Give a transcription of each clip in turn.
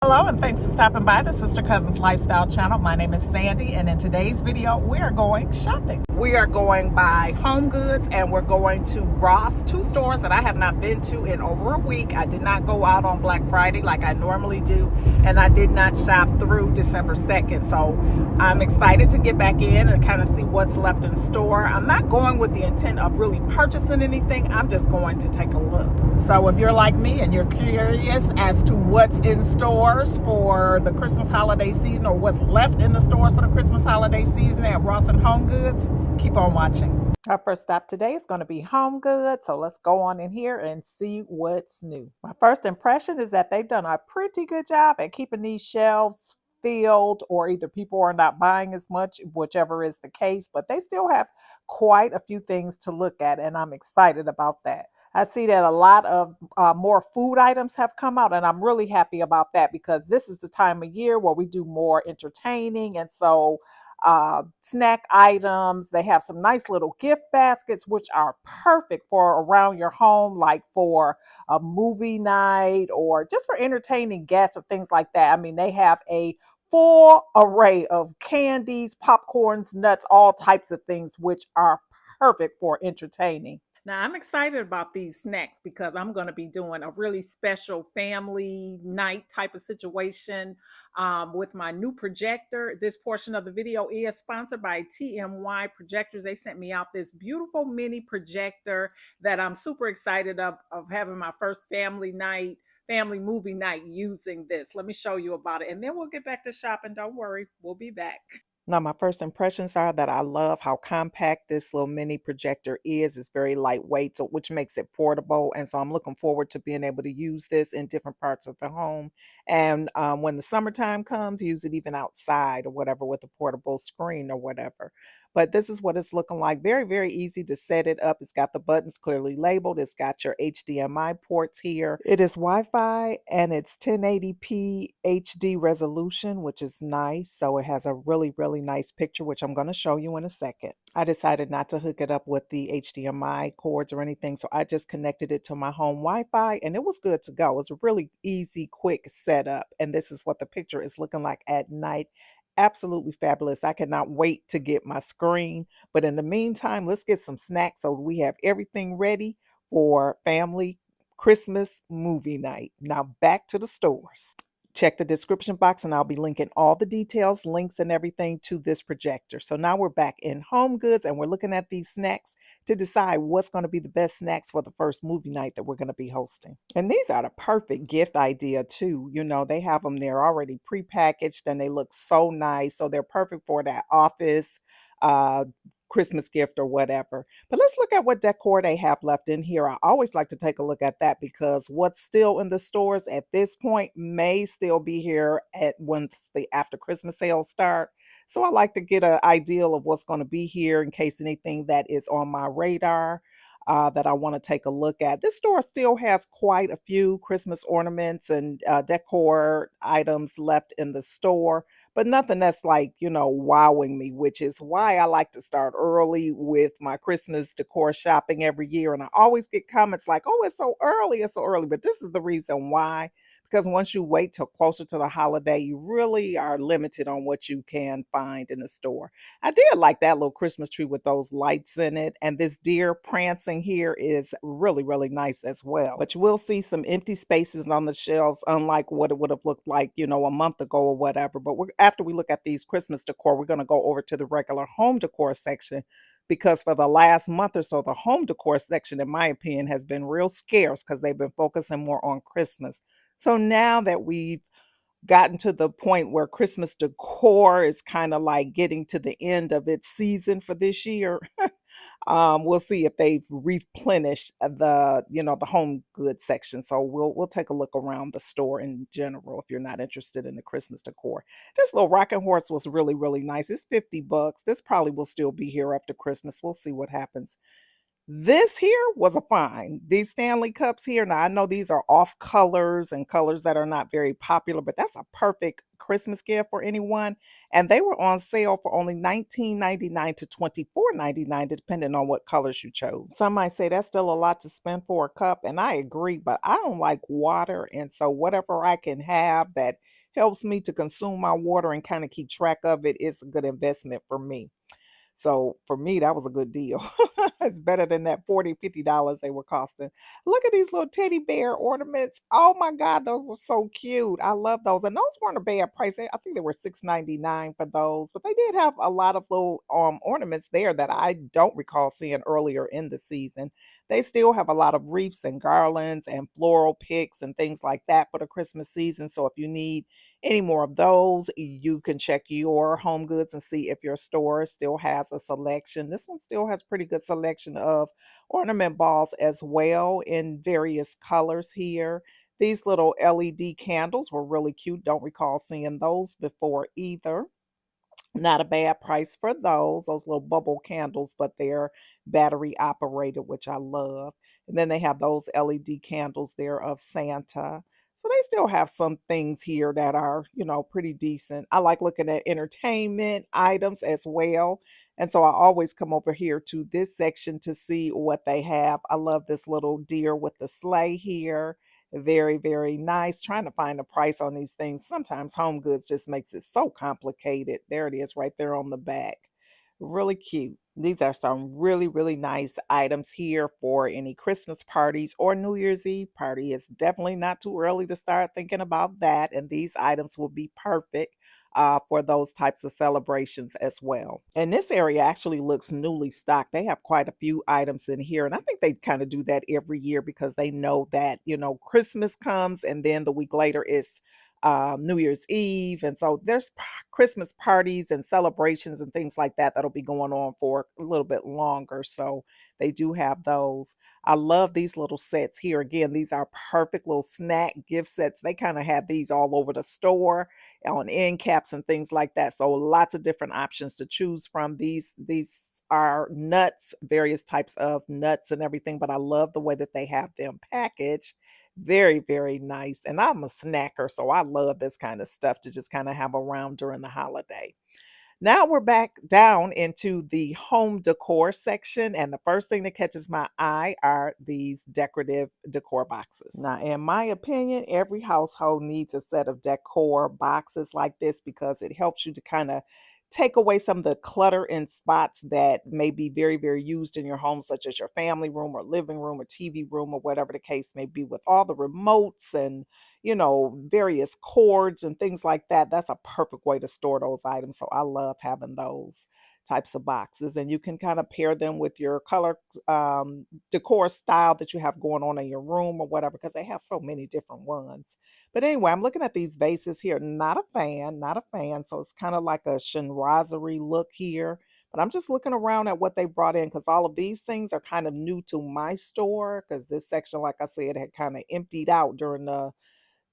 Hello and thanks for stopping by the Sister Cousins Lifestyle channel. My name is Sandy and in today's video we are going shopping. We are going by Homegoods and we're going to Ross, two stores that I have not been to in over a week. I did not go out on Black Friday like I normally do, and I did not shop through December 2nd. So I'm excited to get back in and kind of see what's left in store. I'm not going with the intent of really purchasing anything. I'm just going to take a look. So if you're like me and you're curious as to what's in stores for the Christmas holiday season, or what's left in the stores for the Christmas holiday season at Ross and Homegoods, keep on watching. Our first stop today is going to be Homegoods, so let's go on in here and see what's new. My first impression is that they've done a pretty good job at keeping these shelves filled, or either people are not buying as much, whichever is the case, but they still have quite a few things to look at, and I'm excited about that. I see that a lot of more food items have come out, and I'm really happy about that because this is the time of year where we do more entertaining. And so snack items, they have some nice little gift baskets, which are perfect for around your home, like for a movie night or just for entertaining guests or things like that. I mean, they have a full array of candies, popcorns, nuts, all types of things, which are perfect for entertaining. Now, I'm excited about these snacks because I'm going to be doing a really special family night type of situation with my new projector. This portion of the video is sponsored by TMY Projectors. They sent me out this beautiful mini projector that I'm super excited of having my first family movie night using this. Let me show you about it, and then we'll get back to shopping. Don't worry, we'll be back. Now, my first impressions are that I love how compact this little mini projector is. It's very lightweight, so which makes it portable. And so I'm looking forward to being able to use this in different parts of the home. And when the summertime comes, use it even outside or whatever with a portable screen or whatever. But this is what it's looking like. Very, very easy to set it up. It's got the buttons clearly labeled. It's got your HDMI ports here. It is Wi-Fi and it's 1080p HD resolution, which is nice. So it has a really, really nice picture, which I'm going to show you in a second. I decided not to hook it up with the HDMI cords or anything, so I just connected it to my home Wi-Fi and it was good to go. It's a really easy, quick setup. And this is what the picture is looking like at night. Absolutely fabulous. I cannot wait to get my screen. But in the meantime, let's get some snacks so we have everything ready for family Christmas movie night. Now back to the stores. Check the description box and I'll be linking all the details, links, and everything to this projector. So now we're back in Homegoods and we're looking at these snacks to decide what's going to be the best snacks for the first movie night that we're going to be hosting. And these are the perfect gift idea too. You know, they have them there already prepackaged and they look so nice. So they're perfect for that office, uh, Christmas gift or whatever. But let's look at what decor they have left in here. I always like to take a look at that because what's still in the stores at this point may still be here at once the after Christmas sales start. So I like to get an idea of what's going to be here in case anything that is on my radar that I want to take a look at. This store still has quite a few Christmas ornaments and decor items left in the store, but nothing that's like, you know, wowing me, which is why I like to start early with my Christmas decor shopping every year. And I always get comments like, oh, it's so early, it's so early. But this is the reason why, because once you wait till closer to the holiday, you really are limited on what you can find in the store. I did like that little Christmas tree with those lights in it. And this deer prancing here is really, really nice as well. But you will see some empty spaces on the shelves, unlike what it would have looked like, you know, a month ago or whatever. But after we look at these Christmas decor, we're going to go over to the regular home decor section because for the last month or so, the home decor section, in my opinion, has been real scarce because they've been focusing more on Christmas. So now that we've gotten to the point where Christmas decor is kind of like getting to the end of its season for this year. We'll see if they've replenished the home goods section. So we'll take a look around the store in general if you're not interested in the Christmas decor. This little rocking horse was really, really nice. It's $50. This probably will still be here after Christmas. We'll see what happens. This here was a find. These Stanley cups here, now I know these are off colors and colors that are not very popular, but that's a perfect Christmas gift for anyone. And they were on sale for only $19.99 to $24.99, depending on what colors you chose. Some might say that's still a lot to spend for a cup, and I agree, but I don't like water. And so whatever I can have that helps me to consume my water and kind of keep track of it, it's a good investment for me. So for me, that was a good deal. It's better than that 40, $50 they were costing. Look at these little teddy bear ornaments. Oh my God, those are so cute. I love those. And those weren't a bad price. I think they were $6.99 for those, but they did have a lot of little ornaments there that I don't recall seeing earlier in the season. They still have a lot of wreaths and garlands and floral picks and things like that for the Christmas season. So if you need any more of those, you can check your home goods and see if your store still has a selection. This one still has pretty good selection of ornament balls as well in various colors here. These little LED candles were really cute. Don't recall seeing those before either. Not a bad price for those little bubble candles, but they're battery operated, which I love. And then they have those LED candles there of Santa. So they still have some things here that are, pretty decent. I like looking at entertainment items as well. And so I always come over here to this section to see what they have. I love this little deer with the sleigh here. Very, very nice. Trying to find a price on these things. Sometimes Home Goods just makes it so complicated. There it is right there on the back. Really cute. These are some really, really nice items here for any Christmas parties or New Year's Eve party. It's definitely not too early to start thinking about that. And these items will be perfect for those types of celebrations as well. And this area actually looks newly stocked. They have quite a few items in here. And I think they kind of do that every year because they know that, Christmas comes and then the week later is New Year's Eve. And so there's Christmas parties and celebrations and things like that that'll be going on for a little bit longer. So they do have those. I love these little sets here. Again, these are perfect little snack gift sets. They kind of have these all over the store on end caps and things like that. So lots of different options to choose from. These are nuts, various types of nuts and everything, but I love the way that they have them packaged. Very, very nice. And I'm a snacker, so I love this kind of stuff to just kind of have around during the holiday. Now we're back down into the home decor section, and the first thing that catches my eye are these decorative decor boxes. Now, in my opinion, every household needs a set of decor boxes like this because it helps you to kind of take away some of the clutter in spots that may be very, very used in your home, such as your family room or living room or TV room or whatever the case may be, with all the remotes and various cords and things like that. That's a perfect way to store those items. So I love having those types of boxes. And you can kind of pair them with your color decor style that you have going on in your room or whatever, because they have so many different ones. But anyway, I'm looking at these vases here. Not a fan, not a fan. So it's kind of like a chinoiserie look here. But I'm just looking around at what they brought in because all of these things are kind of new to my store because this section, like I said, had kind of emptied out during the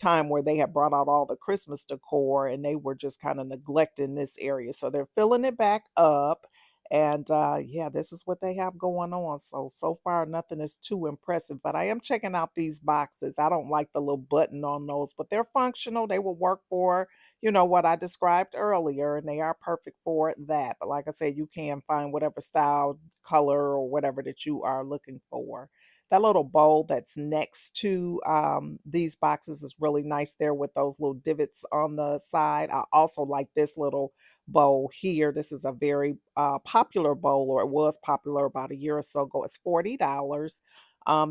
time where they had brought out all the Christmas decor and they were just kind of neglecting this area. So they're filling it back up. And yeah, this is what they have going on. So far, nothing is too impressive, but I am checking out these boxes. I don't like the little button on those, but they're functional. They will work for, what I described earlier, and they are perfect for that. But like I said, you can find whatever style, color, or whatever that you are looking for. That little bowl that's next to these boxes is really nice there with those little divots on the side. I also like this little bowl here. This is a very popular bowl, or it was popular about a year or so ago. It's $40.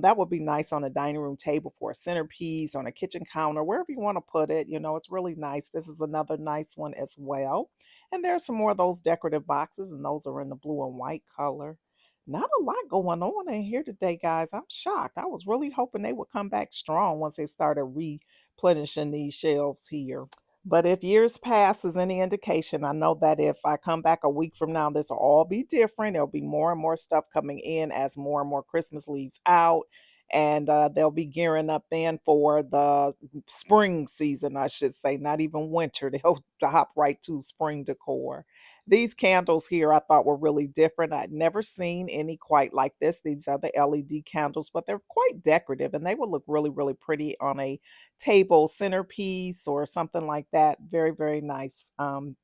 That would be nice on a dining room table for a centerpiece, on a kitchen counter, wherever you want to put it. It's really nice. This is another nice one as well. And there's some more of those decorative boxes, and those are in the blue and white color. Not a lot going on in here today, guys. I'm shocked. I was really hoping they would come back strong once they started replenishing these shelves here. But if years pass is any indication, I know that if I come back a week from now, this will all be different. There'll be more and more stuff coming in as more and more Christmas leaves out. And they'll be gearing up then for the spring season, I should say, not even winter. They'll hop right to spring decor. These candles here I thought were really different. I'd never seen any quite like this. These are the LED candles, but they're quite decorative and they would look really, really pretty on a table centerpiece or something like that. Very, very nice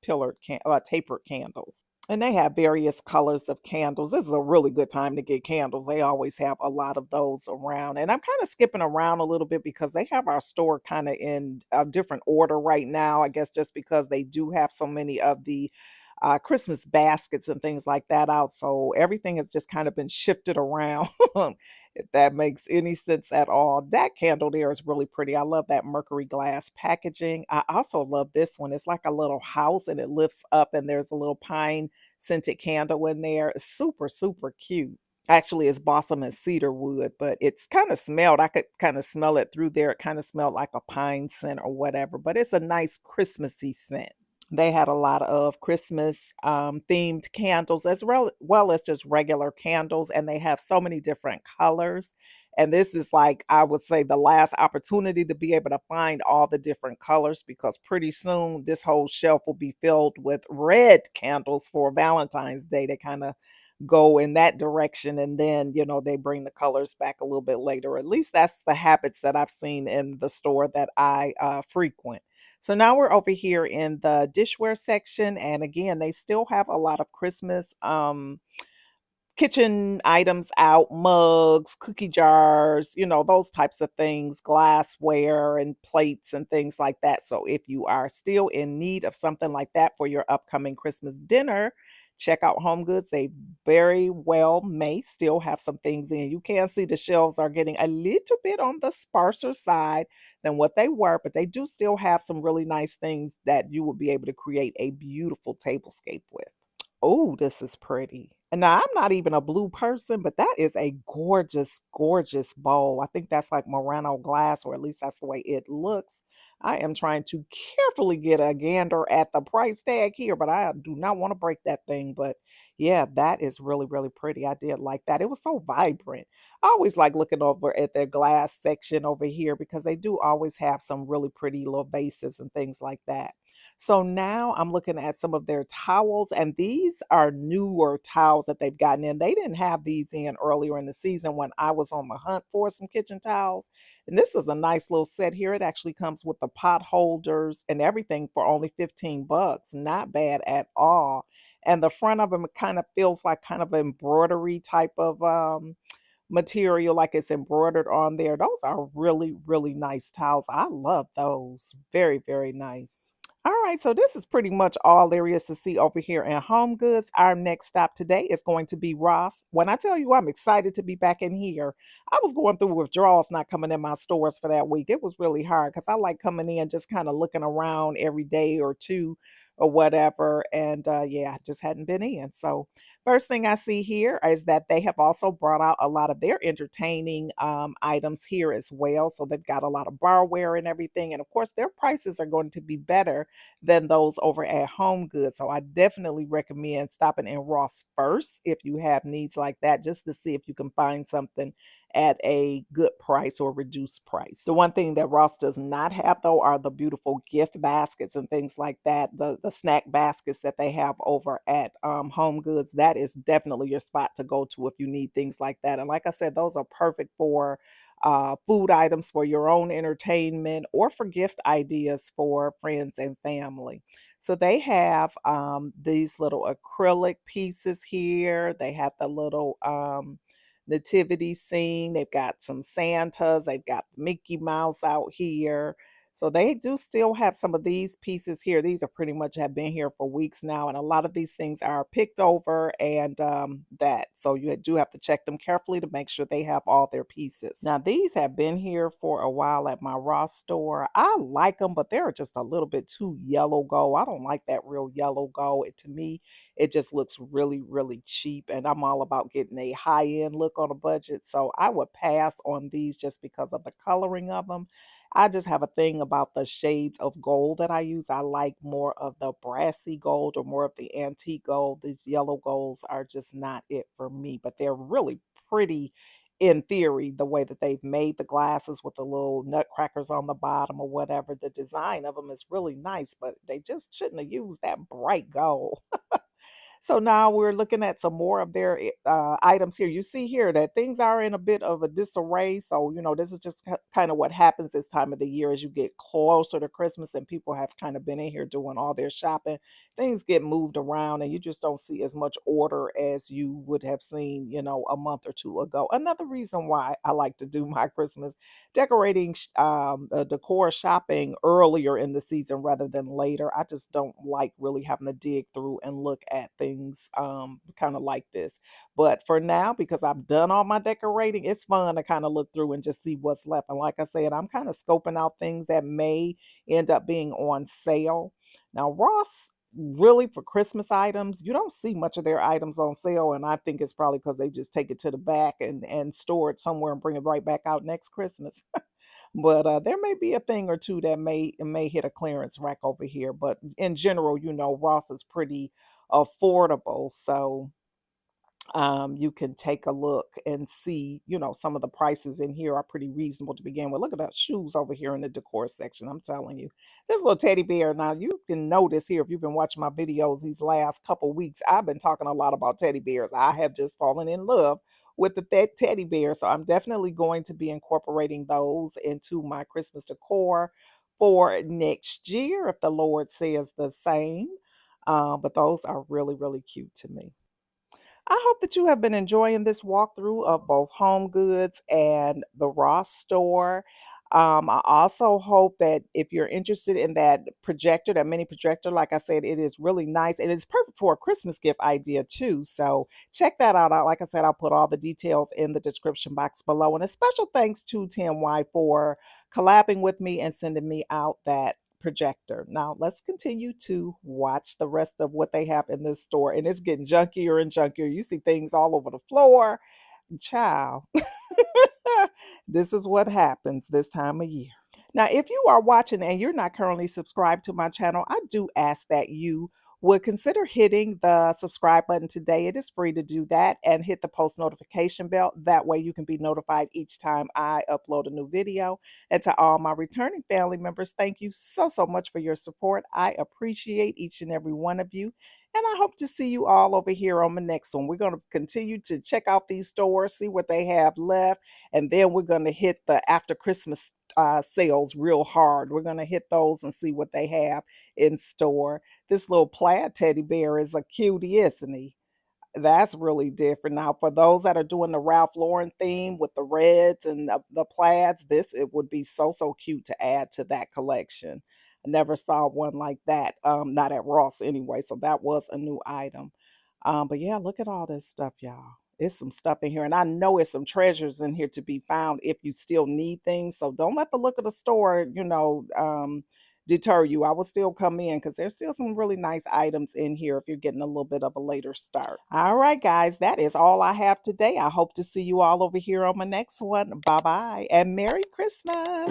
tapered candles. And they have various colors of candles. This is a really good time to get candles. They always have a lot of those around. And I'm kind of skipping around a little bit because they have our store kind of in a different order right now. I guess just because they do have so many of the Christmas baskets and things like that out. So everything has just kind of been shifted around, if that makes any sense at all. That candle there is really pretty. I love that mercury glass packaging. I also love this one. It's like a little house and it lifts up, and there's a little pine scented candle in there. It's super, super cute. Actually, it's balsam and cedar wood, but it's kind of smelled. I could kind of smell it through there. It kind of smelled like a pine scent or whatever, but it's a nice Christmassy scent. They had a lot of Christmas themed candles as well as just regular candles, and they have so many different colors. And this is like, I would say, the last opportunity to be able to find all the different colors because pretty soon this whole shelf will be filled with red candles for Valentine's Day. They kind of go in that direction, and then they bring the colors back a little bit later. At least that's the habits that I've seen in the store that I frequent. So now we're over here in the dishware section, and again, they still have a lot of Christmas kitchen items out, mugs, cookie jars, those types of things, glassware and plates and things like that. So if you are still in need of something like that for your upcoming Christmas dinner, check out Home Goods. They very well may still have some things in. You can see the shelves are getting a little bit on the sparser side than what they were, but they do still have some really nice things that you will be able to create a beautiful tablescape with. Oh, this is pretty. And now I'm not even a blue person, but that is a gorgeous, gorgeous bowl. I think that's like Murano glass, or at least that's the way it looks. I am trying to carefully get a gander at the price tag here, but I do not want to break that thing. But yeah, that is really, really pretty. I did like that. It was so vibrant. I always like looking over at their glass section over here because they do always have some really pretty little vases and things like that. So now I'm looking at some of their towels, and these are newer towels that they've gotten in. They didn't have these in earlier in the season when I was on the hunt for some kitchen towels. And this is a nice little set here. It actually comes with the pot holders and everything for only 15 bucks. Not bad at all. And the front of them kind of feels like kind of embroidery type of material, like it's embroidered on there. Those are really, really nice towels. I love those. Very, very nice. All right, so this is pretty much all there is to see over here in Home Goods. Our next stop today is going to be Ross. When I tell you I'm excited to be back in here, I was going through withdrawals not coming in my stores for that week. It was really hard because I like coming in just kind of looking around every day or two or whatever. And yeah, I just hadn't been in. So first thing I see here is that they have also brought out a lot of their entertaining items here as well. So they've got a lot of barware and everything. And of course, their prices are going to be better than those over at Home Goods. So I definitely recommend stopping in Ross first if you have needs like that, just to see if you can find something at a good price or reduced price. The one thing that Ross does not have though are the beautiful gift baskets and things like that. The snack baskets that they have over at Home Goods, that is definitely your spot to go to if you need things like that. And like I said, those are perfect for food items for your own entertainment or for gift ideas for friends and family. So they have these little acrylic pieces here. They have the little nativity scene. They've got some Santas. They've got Mickey Mouse out here. So they do still have some of these pieces here. These are pretty much have been here for weeks now, and a lot of these things are picked over and that. So you do have to check them carefully to make sure they have all their pieces. Now these have been here for a while at my Ross store. I like them, but they're just a little bit too yellow gold. I don't like that real yellow gold. To me, it just looks really, really cheap, and I'm all about getting a high-end look on a budget. So I would pass on these just because of the coloring of them. I just have a thing about the shades of gold that I use. I like more of the brassy gold or more of the antique gold. These yellow golds are just not it for me, but they're really pretty in theory, the way that they've made the glasses with the little nutcrackers on the bottom or whatever. The design of them is really nice, but they just shouldn't have used that bright gold. So now we're looking at some more of their items here. You see here that things are in a bit of a disarray. So, this is just kind of what happens this time of the year as you get closer to Christmas and people have kind of been in here doing all their shopping. Things get moved around and you just don't see as much order as you would have seen, a month or two ago. Another reason why I like to do my Christmas decorating decor shopping earlier in the season rather than later. I just don't like really having to dig through and look at things kind of like this. But for now, because I've done all my decorating, it's fun to kind of look through and just see what's left. And like I said, I'm kind of scoping out things that may end up being on sale. Now, Ross, really, for Christmas items, you don't see much of their items on sale, and I think it's probably because they just take it to the back and store it somewhere and bring it right back out next Christmas. But there may be a thing or two that may hit a clearance rack over here. But in general, Ross is pretty affordable. So you can take a look and see, some of the prices in here are pretty reasonable to begin with. Look at the shoes over here in the decor section. I'm telling you, this little teddy bear. Now you can notice here, if you've been watching my videos these last couple weeks, I've been talking a lot about teddy bears. I have just fallen in love with the teddy bear. So I'm definitely going to be incorporating those into my Christmas decor for next year, if the Lord says the same. But those are really, really cute to me. I hope that you have been enjoying this walkthrough of both Home Goods and the Ross store. I also hope that if you're interested in that projector, that mini projector, like I said, it is really nice and it's perfect for a Christmas gift idea too. So check that out. Like I said, I'll put all the details in the description box below. And a special thanks to TMY for collabing with me and sending me out that projector. Now let's continue to watch the rest of what they have in this store. And it's getting junkier and junkier. You see things all over the floor. Child, this is what happens this time of year. Now, if you are watching and you're not currently subscribed to my channel, I do ask that you would consider hitting the subscribe button today. It is free to do that, and hit the post notification bell. That way you can be notified each time I upload a new video. And to all my returning family members, thank you so, so much for your support. I appreciate each and every one of you. And I hope to see you all over here on the next one. We're going to continue to check out these stores, see what they have left, and then we're going to hit the after Christmas sales real hard. We're going to hit those and see what they have in store. This little plaid teddy bear is a cutie, isn't he? That's really different. Now, for those that are doing the Ralph Lauren theme with the reds and the plaids, it would be so, so cute to add to that collection. I never saw one like that, not at Ross anyway, so that was a new item. But yeah, look at all this stuff, y'all. It's some stuff in here, and I know it's some treasures in here to be found if you still need things. So don't let the look of the store, deter you. I will still come in because there's still some really nice items in here if you're getting a little bit of a later start. All right, guys, that is all I have today. I hope to see you all over here on my next one. Bye bye, and Merry Christmas.